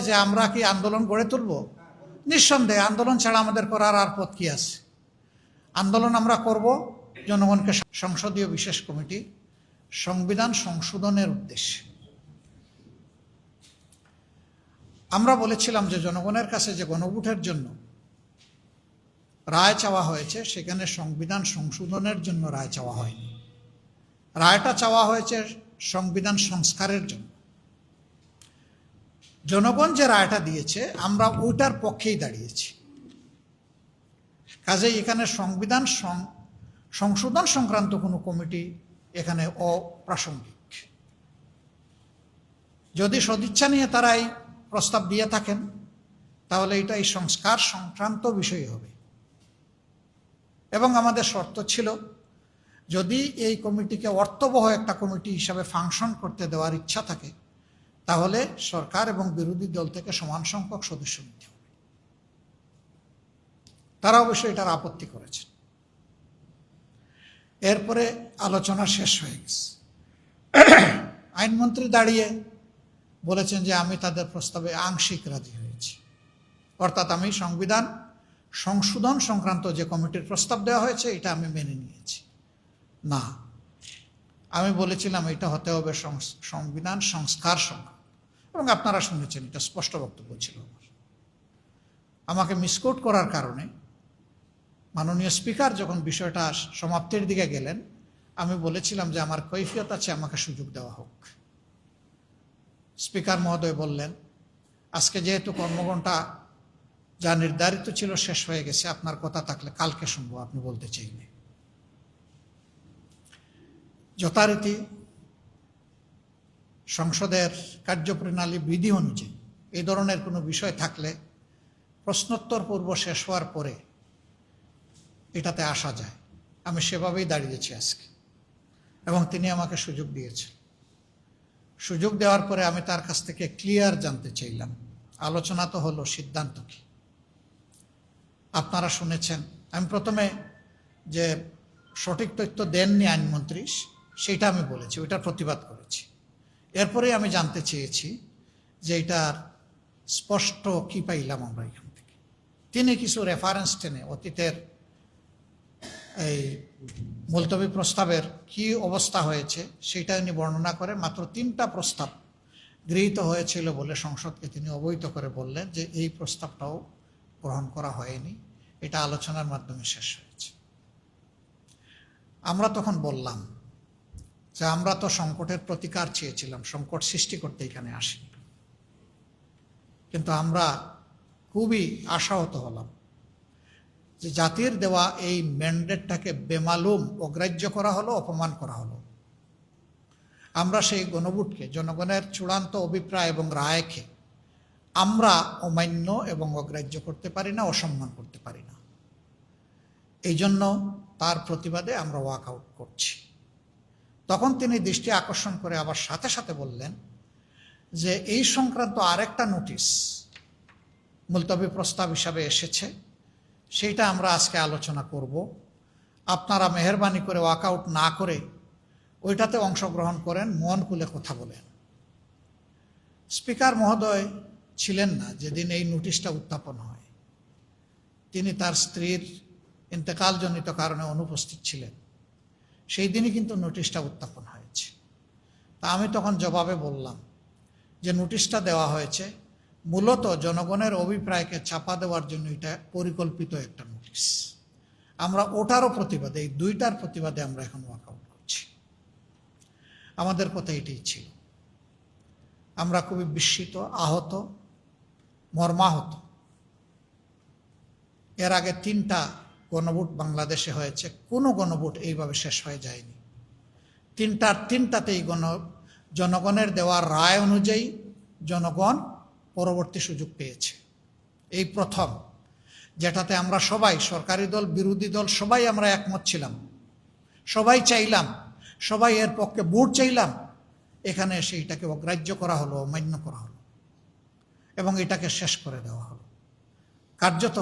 যে আমরা কি আন্দোলন গড়ে তুলব? নিঃসন্দেহে আন্দোলন ছাড়া আমাদের করার আর পথ কি আছে? আন্দোলন আমরা করব জনগণকে সংসদীয় বিশেষ কমিটি সংবিধান সংশোধনের উদ্দেশ্যে। আমরা বলেছিলাম যে জনগণের কাছে যে গণভোটের জন্য রায় চাওয়া হয়েছে, সেখানে সংবিধান সংশোধনের জন্য রায় চাওয়া হয়নি। রায়টা চাওয়া হয়েছে সংবিধান সংস্কারের জন্য। জনগণ যে রায়টা দিয়েছে আমরা ওইটার পক্ষেই দাঁড়িয়েছি। কাজেই এখানে সংবিধান সংশোধন সংক্রান্ত কোনো কমিটি এখানে অপ্রাসঙ্গিক। যদি সদিচ্ছা নিয়ে তারা এই প্রস্তাব দিয়ে থাকেন তাহলে এটা এই সংস্কার সংক্রান্ত বিষয় হবে। এবং আমাদের শর্ত ছিল, যদি এই কমিটিকে অর্থবহ একটা কমিটি হিসাবে ফাংশন করতে দেওয়ার ইচ্ছা থাকে তাহলে সরকার এবং বিরোধী দল থেকে সমান সংখ্যক সদস্য নিতে হবে। তারা অবশ্যই এটার আপত্তি করেছেন। এরপরে আলোচনা শেষ হয়ে গেছে। আইনমন্ত্রী দাঁড়িয়ে বলেছেন যে আমি তাদের প্রস্তাবে আংশিক রাজি হয়েছি, অর্থাৎ আমি সংবিধান সংশোধন সংক্রান্ত যে কমিটির প্রস্তাব দেওয়া হয়েছে এটা আমি মেনে নিয়েছি। না, আমি বলেছিলাম এটা হতে হবে সংবিধান সংস্কার সংক্রান্ত। এবং আপনারা শুনেছেন, এটা স্পষ্ট বক্তব্য ছিল। আমাকে মিসকোট করার কারণে মাননীয় স্পিকার যখন বিষয়টা সমাপ্তির দিকে গেলেন, আমি বলেছিলাম যে আমার কৈফিয়ত আছে, আমাকে সুযোগ দেওয়া হোক। স্পিকার মহোদয় বললেন, আজকে যেহেতু কর্মঘণ্টা যা নির্ধারিত ছিল শেষ হয়ে গেছে, আপনার কথা থাকলে কালকে শুনবো, আপনি বলতে চাইলে। যথারীতি সংসদের কার্যপ্রণালী বিধি অনুযায়ী এই ধরনের কোনো বিষয় থাকলে প্রশ্নোত্তর পর্ব শেষ হওয়ার পরে এটাতে আসা যায়। আমি সেভাবেই দাঁড়িয়েছি আজকে, এবং তিনি আমাকে সুযোগ দিয়েছেন। সুযোগ দেওয়ার পরে আমি তার কাছ থেকে ক্লিয়ার জানতে চাইলাম, আলোচনা তো হলো, সিদ্ধান্ত কি? আপনারা শুনেছেন, আমি প্রথমে যে সঠিক তথ্য দেননি আইনমন্ত্রী সেটা আমি বলেছি, ওইটার প্রতিবাদ করেছি। এরপরে আমি জানতে চেয়েছি যে এটার স্পষ্ট কি পাইলাম আমরা এখান থেকে। তিনি কিছু রেফারেন্স টেনে অতীতের এই মুলতবি প্রস্তাবের কি অবস্থা হয়েছে সেটা উনি বর্ণনা করে মাত্র 3টা প্রস্তাব গৃহীত হয়েছিল বলে সংসদকে তিনি অবহিত করে বললেন যে এই প্রস্তাবটাও গ্রহণ করা হয়নি, এটা আলোচনার মাধ্যমে শেষ হয়েছে। আমরা তখন বললাম যে আমরা তো সংকটের প্রতিকার চেয়েছিলাম, সংকট সৃষ্টি করতে এখানে আসিনি। কিন্তু আমরা খুবই আশাহত হলাম যে জাতির দেওয়া এই ম্যান্ডেটটাকে বেমালুম অগ্রাহ্য করা হলো, অপমান করা হলো। আমরা সেই গণভোটকে, জনগণের চূড়ান্ত অভিপ্রায় এবং রায়কে আমরা অমান্য এবং অগ্রাহ্য করতে পারি না, অসম্মান করতে পারি না। এই জন্য তার প্রতিবাদে আমরা ওয়াক আউট করছি। তখন তিনি দৃষ্টি আকর্ষণ করে আবার সাথে সাথে বললেন যে এই সংক্রান্ত আরেকটা নোটিশ মুলতবি প্রস্তাব হিসাবে এসেছে, সেইটা আমরা আজকে আলোচনা করব। আপনারা মেহেরবানি করে ওয়াক আউট না করে ওইটাতে অংশগ্রহণ করেন, মন খুলে কথা বলেন। স্পিকার মহোদয় ছিলেন না যেদিন এই নোটিশটা উত্থাপন হয়। তিনি তার স্ত্রীর ইন্তেকালজনিত কারণে অনুপস্থিত ছিলেন। সেই দিনই কিন্তু নোটিশটা উত্থাপন হয়েছে। তা আমি তখন জবাবে বললাম যে নোটিশটা দেওয়া হয়েছে মূলত জনগণের অভিপ্রায়কে চাপা দেওয়ার জন্য, এটা পরিকল্পিত একটা নোটিশ। আমরা ওটারও প্রতিবাদে, এই 2টার প্রতিবাদে আমরা এখন ওয়াকআউট করছি। আমাদের কথা এটাই ছিল। আমরা খুবই বিস্মিত, আহত, মর্মাহত। এর আগে 3টা গণভোট বাংলাদেশে হয়েছে, কোনো গণভোট এইভাবে শেষ হয়ে যায়নি। 3টাতেই জনগণের দেওয়া রায় অনুযায়ী জনগণ পরবর্তী সুযোগ পেয়েছে। এই প্রথম, যেটাতে আমরা সবাই, সরকারি দল, বিরোধী দল, সবাই আমরা একমত ছিলাম, সবাই চাইলাম, সবাই এর পক্ষে ভোট চাইলাম। এখানে সেইটাকে অগ্রাহ্য করা হলো, অমান্য করা হলো এবং এটাকে শেষ করে দেওয়া হলো। কার্যত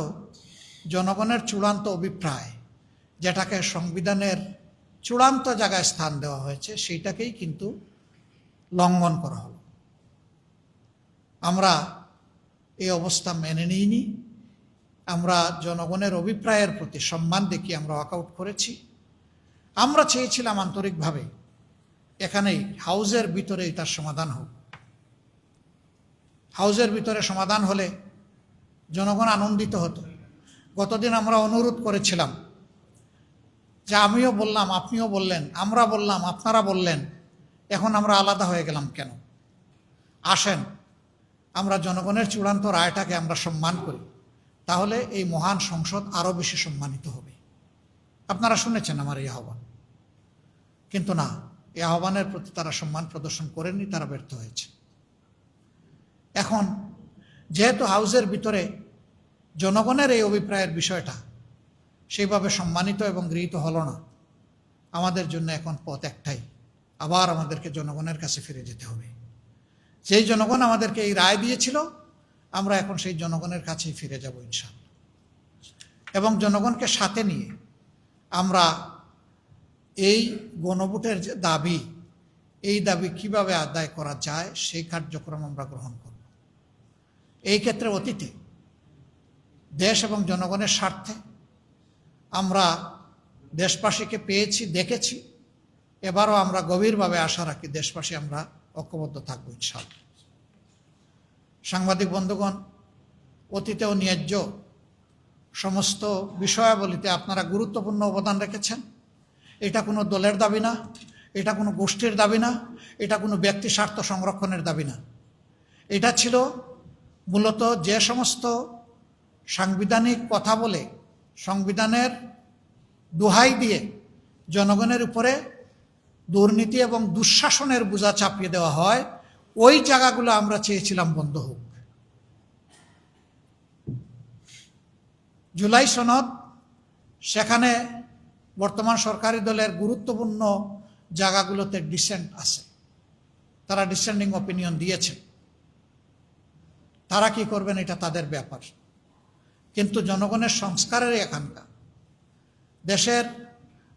জনগণের চূড়ান্ত অভিপ্রায়, যেটাকে সংবিধানের চূড়ান্ত জায়গায় স্থান দেওয়া হয়েছে, সেইটাকেই কিন্তু লঙ্ঘন করা হলো। আমরা এই অবস্থা মেনে নিইনি। আমরা জনগণের অভিপ্রায়ের প্রতি সম্মান দেখিয়ে আমরা ওয়াকআউট করেছি। আমরা চেয়েছিলাম আন্তরিকভাবে এখানেই হাউজের ভিতরেই তার সমাধান হোক। হাউজের ভিতরে সমাধান হলে জনগণ আনন্দিত হতো। গতদিন আমরা অনুরোধ করেছিলাম যে আমিও বললাম, আপনিও বললেন, আমরা বললাম, আপনারা বললেন, এখন আমরা আলাদা হয়ে গেলাম কেন? আসেন আমরা জনগণের চূড়ান্ত রায়টাকে আমরা সম্মান করি, তাহলে এই মহান সংসদ আরও বেশি সম্মানিত হবে। আপনারা শুনেছেন আমার এই আহ্বান, কিন্তু না, এই আহ্বানের প্রতি তারা সম্মান প্রদর্শন করেননি, তারা ব্যর্থ হয়েছে। এখন যেহেতু হাউজের ভিতরে জনগণের এই অভিপ্রায়ের বিষয়টা সেইভাবে সম্মানিত এবং গৃহীত হলো না, আমাদের জন্য এখন পথ একটাই, আবার আমাদেরকে জনগণের কাছে ফিরে যেতে হবে। যেই জনগণ আমাদেরকে এই রায় দিয়েছিল, আমরা এখন সেই জনগণের কাছেই ফিরে যাব ইনশাআল্লাহ। এবং জনগণকে সাথে নিয়ে আমরা এই গণভোটের যে দাবি, এই দাবি কিভাবে আদায় করা যায় সেই কার্যক্রম আমরা গ্রহণ করব। এই ক্ষেত্রে অতীতে দেশ এবং জনগণের স্বার্থে আমরা দেশবাসীকে পেয়েছি, দেখেছি। এবারও আমরা গভীরভাবে আশা রাখি দেশবাসী আমরা ঐক্যবদ্ধ থাকবো ইনশাআল্লাহ। সাংবাদিক বন্ধুগণ, অতীতেও ন্যায্য সমস্ত বিষয়াবলিতে আপনারা গুরুত্বপূর্ণ অবদান রেখেছেন। এটা কোনো দলের দাবি না, এটা কোনো গোষ্ঠীর দাবি না, এটা কোনো ব্যক্তি স্বার্থ সংরক্ষণের দাবি না। এটা ছিল মূলত যে সমস্ত সাংবিধানিক কথা বলে, সংবিধানের দোহাই দিয়ে জনগণের উপরে দুর্নীতি এবং দুঃশাসনের বোঝা চাপিয়ে দেওয়া হয়, ওই জায়গাগুলো আমরা চেয়েছিলাম বন্ধ হোক। জুলাই সনদ, সেখানে বর্তমান সরকারি দলের গুরুত্বপূর্ণ জায়গাগুলোতে ডিসেন্ট আছে, তারা ডিসেন্ডিং অপিনিয়ন দিয়েছে। তারা কি করবেন এটা তাদের ব্যাপার, কিন্তু জনগণের সংস্কারের আকাঙ্ক্ষা, দেশের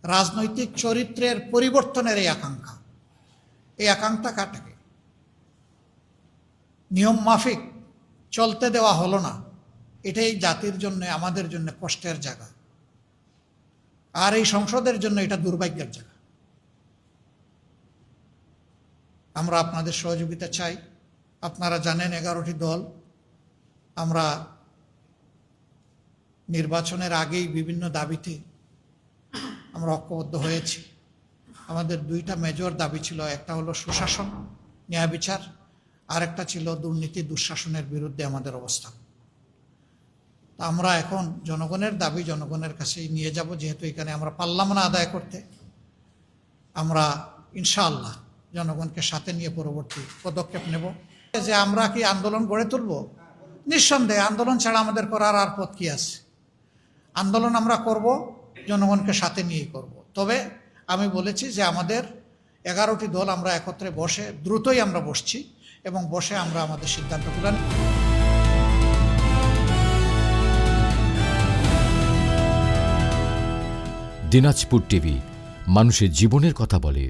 রাজনৈতিক চরিত্রের পরিবর্তনের এই আকাঙ্ক্ষা, এই আকাঙ্ক্ষাটাকে নিয়ম মাফিক চলতে দেওয়া হলো না। এটাই জাতির জন্য, আমাদের জন্য কষ্টের জায়গা, আর এই সংসদের জন্য এটা দুর্ভাগ্যের জায়গা। আমরা আপনাদের সহযোগিতা চাই। আপনারা জানেন 11টি দল আমরা নির্বাচনের আগেই বিভিন্ন দাবিতে আমরা ঐক্যবদ্ধ হয়েছি। আমাদের দুইটা মেজর দাবি ছিল, একটা হলো সুশাসন, ন্যায় বিচার, আর একটা ছিল দুর্নীতি দুঃশাসনের বিরুদ্ধে আমাদের অবস্থান। আমরা এখন জনগণের দাবি জনগণের কাছেই নিয়ে যাব। যেহেতু এখানে আমরা পারলাম না আদায় করতে, আমরা ইনশাআল্লাহ জনগণকে সাথে নিয়ে পরবর্তী পদক্ষেপ নেব। যে আমরা কি আন্দোলন গড়ে তুলব? নিঃসন্দেহে আন্দোলন ছাড়া আমাদের করার আর পথ কি আছে? আন্দোলন আমরা করব, জনগণকে সাথে নিয়েই করব। তবে আমি বলেছি যে আমাদের 11টি দল আমরা একত্রে বসে, দ্রুতই আমরা বসছি এবং বসে আমরা আমাদের সিদ্ধান্তগুলো দিনাজপুর টিভি, মানুষের জীবনের কথা বলে।